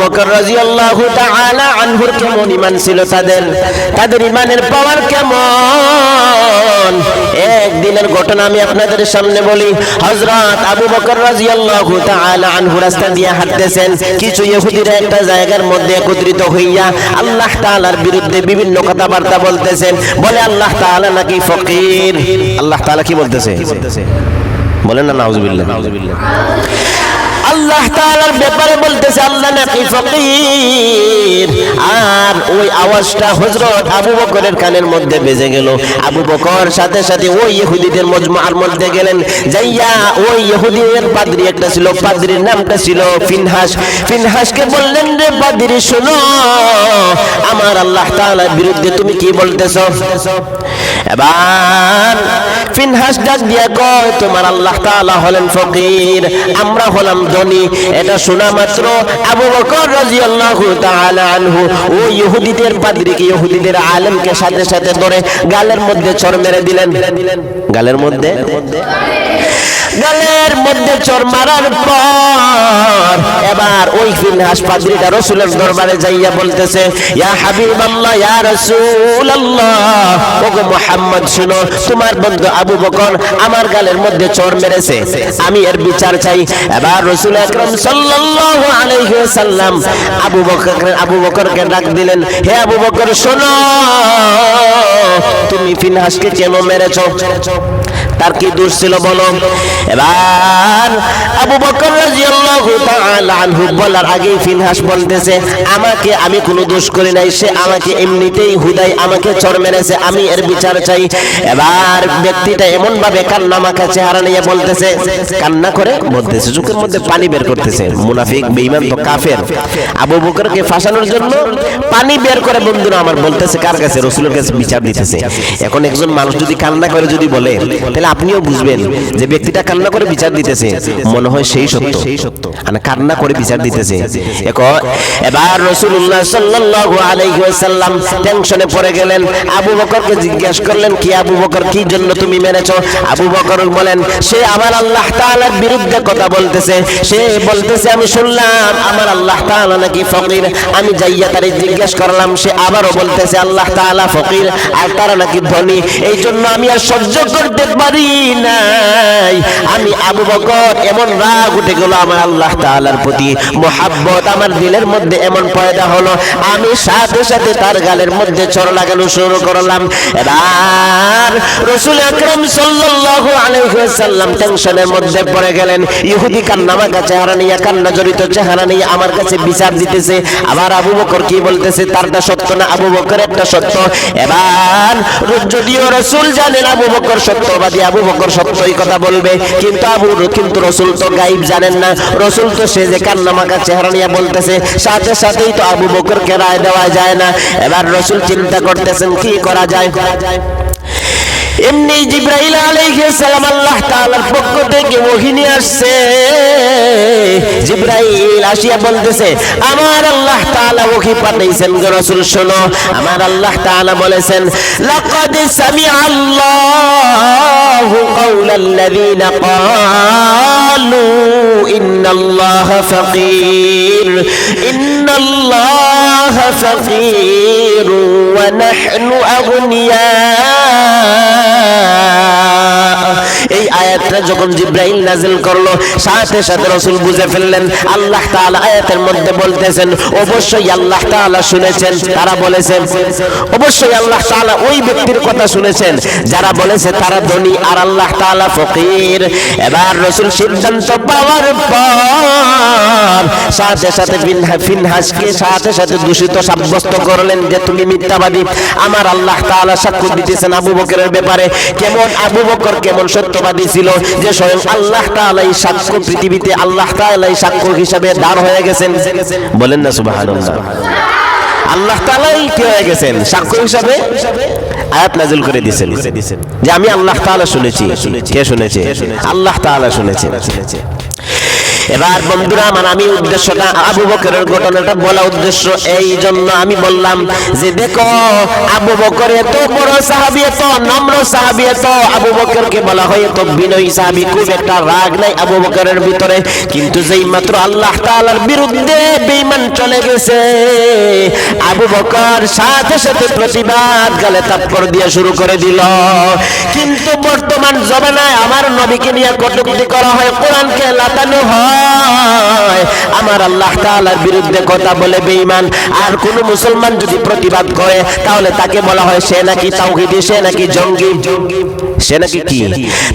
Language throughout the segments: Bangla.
বকর রাদিয়াল্লাহু তাআলা আনহুর কেমন ঈমান ছিল, তাদের ঈমানের পাওয়ার কেমন। একদিনের ঘটনা আমি আপনাদের সামনে বলি। হযরত আবু বকর রাদিয়াল্লাহু তাআলা আনহু রাস্তা দিয়ে হাঁটতেছেন, কিছু ইহুদিরা একটা জায়গার মধ্যে একত্রিত হইয়া আল্লাহ তাআলার বিরুদ্ধে বিভিন্ন কথাবার্তা বলতেছেন। বলে আল্লাহ তাআলা নাকি ফকির। আল্লাহ তাআলা কি বলতেছে? বলেন না নাউজুবিল্লাহ। আল্লাহ তাআলার ব্যাপারে বলতেছে আল্লাহ নাকি ফকির। আর ওই আওয়াজটা হযরত আবু বকরের কানের মধ্যে বেজে গেল। আবু বকর সাথে সাথে ওই ইহুদিদের মজমার মধ্যে গেলেন, যাইয়া ওই ইহুদিদের পাদ্রী একটা ছিল, পাদ্রীর নামটা ছিল ফিনহাস। ফিনহাসকে বললেন, রে পাদ্রী শোনো, আমার আল্লাহ তাআলার বিরুদ্ধে তুমি কি বলতেছো? এবার ফিনহাস ডাক দিয়া কয়, তোমার আল্লাহ তাআলা হলেন ফকির, আমরা হলাম ধনী। এটা শোনা মাত্র আবু বকর রাদিয়াল্লাহু তাআলা আনহু ওই ইহুদিদের পাদ্রীকে, ইহুদিদের আলেমকে সাথে সাথে ধরে গালের মধ্যে চড় মেরে দিলেন। গালের মধ্যে চর মারার পর এবার ওই ফিনহাস পাদ্রীটা রাসূলের দরবারে যাইয়া বলতেছে, ইয়া হাবিবাল্লাহ, ইয়া রাসূলুল্লাহ, ওগো মুহাম্মদ শুনো, তোমার বন্ধু আবু বকর আমার গালের মধ্যে চর মেরেছে, আমি এর বিচার চাই। এবার রাসূল আকরাম সাল্লাল্লাহু আলাইহি ওয়াসাল্লাম আবু বকরকে ডাক দিলেন, হে আবু বকর শোনো, তুমি ফিনহাসকে কেন মেরেছো? তার কি দোষ ছিল বলো? এবার আবু বকর রাদিয়াল্লাহু তাআলা আনহু বলার আগে ফিনহাস বলতেছে, আমি কোনো দোষ করি নাই, সে আমাকে এমনিতেই হুদাই আমাকে চড় মেরেছে, আমি এর বিচার চাই। এবার ব্যক্তিটা এমন ভাবে কান্না মাখা চেহারা নিয়ে বলতেছে, কান্না করে বলতেছে, চোখের মধ্যে পানি বের করতেছে। মুনাফিক, বেঈমান তো কাফের। আবু বকরকে ফাঁসানোর জন্য পানি বের করে বন্ধুরা আমার বলতেছে কার কাছে? রাসূলের কাছে বিচার দিতেছে। এখন একজন মানুষ যদি কান্না করে যদি বলে, তাহলে আপনিও বুঝবেন যে ব্যক্তিটা কান্না করে বিচার দিতেছে, মনে হয় সেই সত্য, মানে কান্না করে বিচার দিতেছে। এবার রাসূলুল্লাহ সাল্লাল্লাহু আলাইহি ওয়াসাল্লাম টেনশনে পড়ে গেলেন। আবু বকরকে জিজ্ঞাসা করলেন, কি আবু বকর, কি জন্য তুমি মেরেছো? আবু বকর বলেন, সে আমার আল্লাহ তাআলার বিরুদ্ধে কথা বলতেছে। সে বলতেছে, আমি শুনলাম আমার আল্লাহ তাআলা নাকি ফকির। আমি যাইয়া তারে জিজ্ঞাসা করলাম, সে আবারও বলতেছে আল্লাহ তাআলা ফকির আর তারা নাকি ধনী। এই জন্য আমি আর সহ্য করতে পারি নাই। আমি আবু বকর এমন রাগ উঠে গেল আমার আল্লাহ তাআলার প্রতি, মুহাব্বত আমার দিলের মধ্যে এমন পয়দা হলো, আমি সাথে সাথে তার গালের মধ্যে চড় লাগানো শুরু করলাম। এবার রাসূল আকরাম সাল্লাল্লাহু আলাইহি ওয়াসাল্লাম টেনশনের মধ্যে পড়ে গেলেন। ইহুদি কান্নামাখা চেহারা নিয়ে, কান্না জড়িত চেহারা নিয়ে আমার কাছে বিচার দিতেছে। আবার আবু বকর কি বলতেছে, তারটা সত্য না আবু বকর একটা সত্য। এবার যদিও রাসূল জানেন আবু বকর সত্যবাদী, আবু বকর সত্যই কথা বলবে, কিন্তু রাসূল তো গায়েব জানেন না। রাসূল তো সে যে কান্নামাখা চেহারা নিয়ে বলতেছে, সাথে সাথেই তো আবু বকরকে রায় দেওয়া যায় না। এবার রাসূল চিন্তা করতেছেন কি করা যায়। এমনি জিবরাইল আলাইহিস সালাম আল্লাহ তাআলার পক্ষ থেকে ওহী নিয়ে আসছে। জিবরাইল আসিয়া বলতেছে, আমার আল্লাহ তাআলা ওহী পাঠাইছেন গো রাসূল, শোনো আমার আল্লাহ তাআলা বলেছেন, লাকাদ সামিআল্লাহু কাওলাল্লাযীনা ক্বালু ইন্নাল্লাহা ফাকীর ওয়া নাহনু আগনিয়া। এই আয়াতটা যখন জিবরাইল নাযিল করলো, সাথে সাথে রাসূল বুঝে ফেললেন আল্লাহ তাআলা আয়াতের মধ্যে বলতেছেন, অবশ্যই আল্লাহ তাআলা শুনেছেন। তারা বলেছেন, অবশ্যই আল্লাহ তাআলা ওই ব্যক্তির কথা শুনেছেন যারা বলেছে তারা ধনী আর আল্লাহ তাআলা ফকির। এবার রাসূল সিদ্ধান্ত পাওয়ার পর সাথে সাথে ফিনহাসকে সাথে সাথে দূষিত সাব্যস্ত করলেন যে তুমি মিথ্যাবাদী। আমার আল্লাহ তাআলা সাক্ষ্য দিতেছেন আবু বকরের ব্যাপারে, কেমন আবু বকর কেমন সত্যবাদী ছিল যে স্বয়ং আল্লাহ তাআলাই সাক্ষ্য, পৃথিবীতে আল্লাহ তাআলাই সাক্ষ্য হিসাবে দাঁড় হয়ে গেছেন। বলেন না সুবহানাল্লাহ। আল্লাহ তাআলাই কি হয়ে গেছেন? সাক্ষ্য হিসাবে আয়াত নাযিল করে দিয়েছেন যে আমি আল্লাহ তাআলা শুনেছি। কে শুনেছে? আল্লাহ তাআলা শুনেছে। এবার বন্ধুরা আমার, আমি উদ্দেশ্যটা আবু বকরের ঘটনাটা বলা উদ্দেশ্য এই জন্য আমি বললাম যে দেখো আবু বকর এত বড় সাহাবী, এত নম্র সাহাবী, এত আবু বকরকে বলা হয় এত বিনয়ী সাহাবী, খুব একটা রাগ নাই আবু বকরের ভিতরে। কিন্তু যেই মাত্র আল্লাহ তাআলার বিরুদ্ধে বেঈমান চলে গেছে, আবু বকর সাথে সাথে প্রতিবাদ গালে থাপ্পড় দিয়ে শুরু করে দিল। কিন্তু বর্তমান জমানায় আমার নবীকে নিয়ে কটূক্তি করা হয়, কোরআনকে লাতানো হয়, আমার আল্লাহ তাআলার বিরুদ্ধে কথা বলে বেঈমান। আর কোন মুসলমান যদি প্রতিবাদ করে তাহলে তাকে বলা হয় সে নাকি তাওহীদি, সে নাকি জঙ্গি, সে নাকি কি,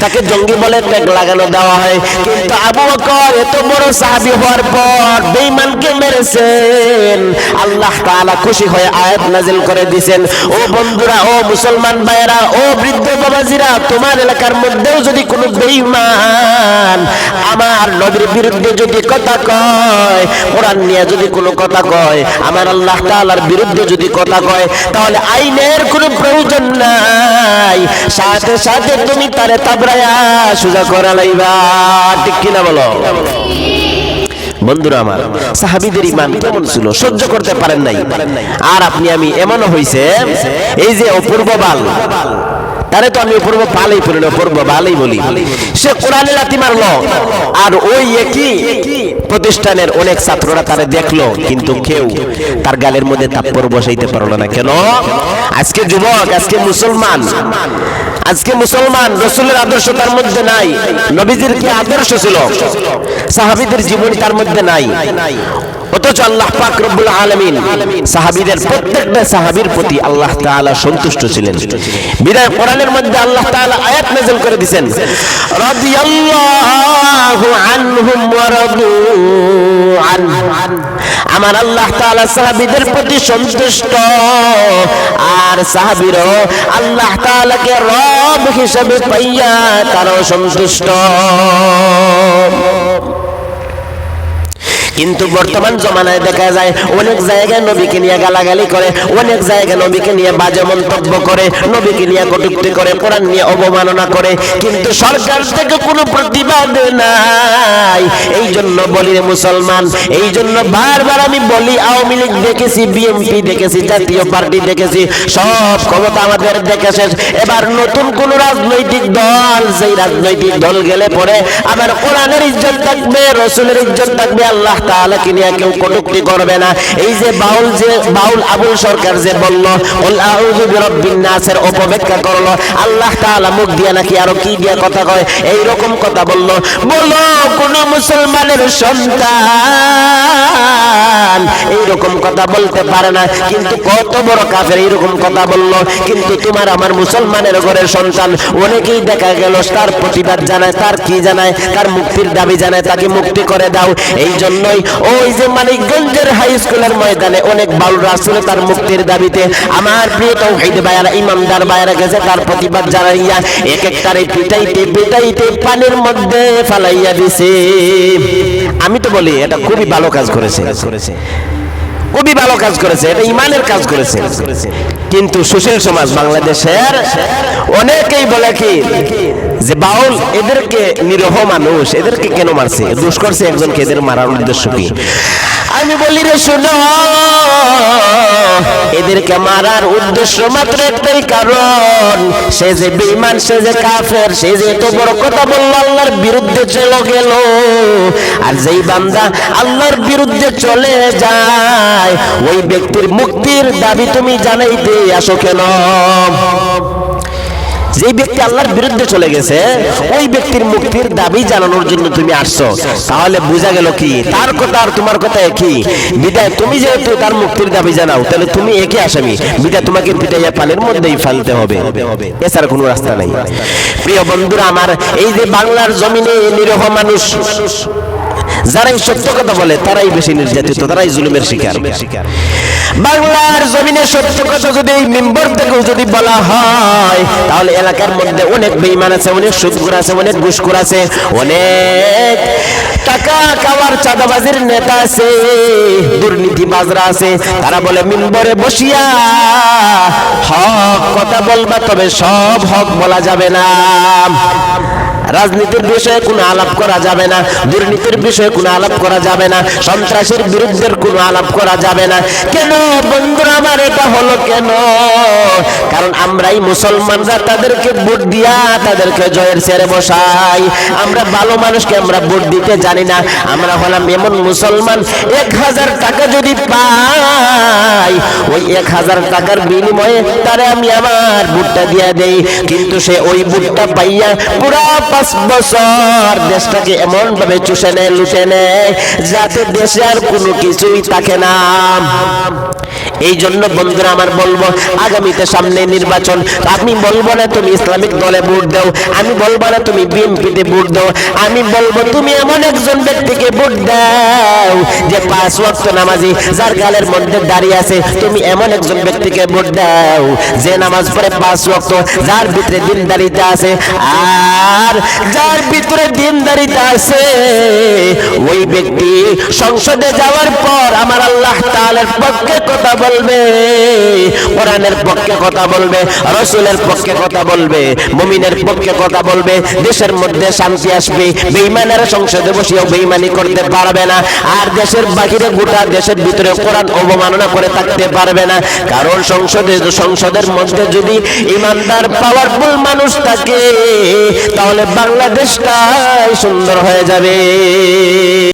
তাকে জঙ্গি বলে ট্যাগ লাগানো দেওয়া হয়। কিন্তু আবু বকর এত বড় সাহাবী হওয়ার পর বেঈমানকে মেরেছেন, আল্লাহ তাআলা খুশি হয়ে আয়াত নাযিল করে দিয়েছেন, ও বন্ধুরা, ও মুসলমান ভাইয়েরা, ও বৃদ্ধ বাবাজিরা, তোমার এলাকার মধ্যেও যদি কোনো বেঈমান আমার নবীর বিরুদ্ধে যদি কথা কয়, কোরআন নিয়ে যদি কোনো কথা কয়, আমার আল্লাহ তাআলার বিরুদ্ধে যদি কথা কয়, তাহলে আইনের কোনো প্রয়োজন নাই, সাথে সাথে তুমি তারে তাবরায়া সোজা করে লাইবা। ঠিক কিনা বলো বন্ধুরা আমার? সাহাবীদের ঈমান কেমন ছিল, সহ্য করতে পারেন নাই। আর আপনি আমি এমনও হইছে, এই যে অপূর্ব বাল, তারে তো আমি অপূর্ব বালই বলি না, অপূর্ব বালই বলি, সে কোরআনে লাথি মারলো, আর ওই একই প্রতিষ্ঠানের অনেক ছাত্ররা তারে দেখলো, কিন্তু কেউ তার গালের মধ্যে থাপ্পড় বসাইতে পারলো না। কেন? আজকে যুবক, আজকে মুসলমান, আজকে মুসলমান রাসূলের আদর্শ তার মধ্যে নাই, নবীজির কি আদর্শ ছিল, সাহাবীদের জীবনী তার মধ্যে নাই। অথচ আল্লাহ পাক রব্বুল আলামিন সাহাবীদের প্রত্যেকটা সাহাবীর প্রতি আল্লাহ তাআলা সন্তুষ্ট ছিলেন। বিদায় কোরআনের মধ্যে আল্লাহ তাআলা আয়াত নাযিল করে দিয়েছেন, রাদিয়াল্লাহু আনহুম ওয়া রাদু আনহু, আমার আল্লাহ তাআলা সাহাবীদের প্রতি সন্তুষ্ট, আর সাহাবীরাও আল্লাহ তাআলাকে রব হিসেবে পাইয়া তারাও সন্তুষ্ট। কিন্তু বর্তমান জমানায় দেখা যায় অনেক জায়গায় নবীকে নিয়ে গালাগালি করে, অনেক জায়গায় নবীকে নিয়ে বাজে মন্তব্য করে, নবীকে নিয়ে কটূক্তি করে, কোরআন নিয়ে অবমাননা করে, কিন্তু সরকার থেকে কোনো প্রতিবাদ নাই। এই জন্য বলি রে মুসলমান, এই জন্য বারবার আমি বলি, আওয়ামী লীগ দেখেছি, বিএনপি দেখেছি, জাতীয় পার্টি দেখেছি, সব ক্ষমতা আমাদের দেখে শেষ। এবার নতুন কোন রাজনৈতিক দল, যেই রাজনৈতিক দল গেলে পরে আমার কোরআনের ইজ্জত থাকবে, রাসূলের ইজ্জত থাকবে, আল্লাহ তাআলাকে নিয়ে কেউ কটূক্তি করবে না। এই যে বাউল আবুল সরকার যে বলল কুল আউযু বিরাব্বিন নাসের অপব্যাখ্যা করলো, আল্লাহ তাআলা মুখ দিয়া নাকি আরো কি দিয়া কথা কয়, এই রকম কথা বলল। বলো কোন মুসলমানের সন্তান এই রকম কথা বলতে পারে না, কিন্তু কত বড় কাফের এই রকম কথা বলল। কিন্তু তোমার আমার মুসলমানের ঘরের সন্তান অনেকেই দেখা গেল তার প্রতিবাদ জানায়, তার কি জানায়, তার মুক্তির দাবি জানায়, তাকে মুক্তি করে দাও। এই জন্যই ওই যে মানিকগঞ্জের হাই স্কুলের ময়দানে অনেক বাউলরা আসলে তার মুক্তির দাবিতে আমার প্রিয় তাওহীদ ভাইয়েরা, ইমানদার ভাইয়েরা গেছে তার প্রতিবাদ জানাইয়া এক একটারে পিটাইতে পিটাইতে পানির মধ্যে ফালাইয়া দিছে। আমি তো বলি এটা খুবই ভালো কাজ করেছে, খুবই ভালো কাজ করেছে, এটা ইমানের কাজ করেছে। কিন্তু সুশীল সমাজ বাংলাদেশের অনেকেই বলে কি যে বাউল এদেরকে নিরহ মানুষ, এদেরকে কেন মারছে, দোষ করছে একজনকে, এদের মারার উদ্দেশ্য কি? আমি বলি রে শোনো, এদেরকে মারার উদ্দেশ্য মাত্র একটাই কারণ, সে যে বেঈমান, সে যে কাফের, সে যে এত বড় কথা বলল, আল্লাহর বিরুদ্ধে চলে গেল। আর যেই বান্দা আল্লাহর বিরুদ্ধে চলে যায়, ওই ব্যক্তির মুক্তির দাবি তুমি জানাইতে আসো কেন? যে ব্যক্তি আল্লাহর বিরুদ্ধে চলে গেছে, ওই ব্যক্তির মুক্তির দাবি জানানোর জন্য তুমি আসছো, তাহলে বোঝা গেল কি তার কথা আর তোমার কথা একই। বিদায় তুমি যেহেতু তার মুক্তির দাবি জানাও, তাহলে তুমি একই আসামি, বিদায় তোমাকে পিটাইয়া পানির মধ্যেই ফেলতে হবে, এছাড়া কোনো রাস্তা নাই। প্রিয় বন্ধুরা আমার, এই যে বাংলার জমিনে নিরীহ মানুষ যারাই সত্য কথা বলে তারাই বেশি নির্যাতিত, তারাই জুলুমের শিকার। বাংলার জমিনে সত্য কথা যদি এই মিম্বর থেকেও যদি বলা হয়, তাহলে এলাকার মধ্যে অনেক বেঈমান আছে, অনেক সুদখোর আছে, অনেক ঘুষখোর আছে, অনেক টাকা খাওয়ার চাঁদাবাজির নেতা আছে, দুর্নীতিবাজরা আছে। তারা বলে মিম্বরে বসিয়া হক কথা বলবা, তবে সব হক বলা যাবে না। রাজনীতির বিষয়ে কোনো আলাপ করা যাবে না, দুর্নীতির বিষয়ে কোনো আলাপ করা যাবে না, সন্ত্রাসের বিরুদ্ধে কোনো আলাপ করা যাবে না। কেন বন্ধুরা আমার এটা হলো কেন? কারণ আমরাই মুসলমানরা তাদেরকে ভোট দিয়া তাদেরকে জয়ের চেয়ারে বসাই। আমরা ভালো মানুষকে আমরা ভোট দিতে জানি না। আমরা হলাম এমন মুসলমান, 1000 টাকা যদি পাই ওই 1000 টাকার বিনিময়ে তারে আমি আমার ভোটটা দিয়া দেই, কিন্তু সে ওই ভোটটা পাইয়া পুরা 5 বছর দেশটাকে এমন ভাবে চুষে নেয়, লুটে নেয়, যাতে দেশে আর কোনো কিছুই থাকে না। এই জন্য বন্ধুরা আমার বলবো, আগামীতে সামনে নির্বাচন, আমি বলবো না তুমি ইসলামিক দলে ভোট দাও, আমি বলবো না তুমি বিএনপিতে ভোট দাও, আমি বলবো তুমি এমন একজন ব্যক্তিকে ভোট দাও যে 5 ওয়াক্ত নামাজি, যার গালের মধ্যে দাড়ি আছে। তুমি এমন একজন ব্যক্তিকে ভোট দাও যে নামাজ পড়ে 5 ওয়াক্ত, যার ভিতরে দিনদারিতা আছে। আর যার ভিতরে দিনদারিতা আছে ওই ব্যক্তি সংসদে যাওয়ার পর আমার আল্লাহ তাআলার পক্ষে কথা বলবে, কোরআনের পক্ষে কথা বলবে, রাসূলের পক্ষে কথা বলবে, মুমিনের পক্ষে কথা বলবে। দেশের মধ্যে শান্তি আসবে, বেঈমানেরা সংসদে বসেও বেঈমানি করতে পারবে না। আর দেশের বাহিরে গোটা দেশের ভিতরে কোরআন অবমাননা করে থাকতে পারবে না। কারণ সংসদের মধ্যে যদি ইমানদার পাওয়ারফুল মানুষ থাকে তাহলে বাংলাদেশটাই সুন্দর হয়ে যাবে।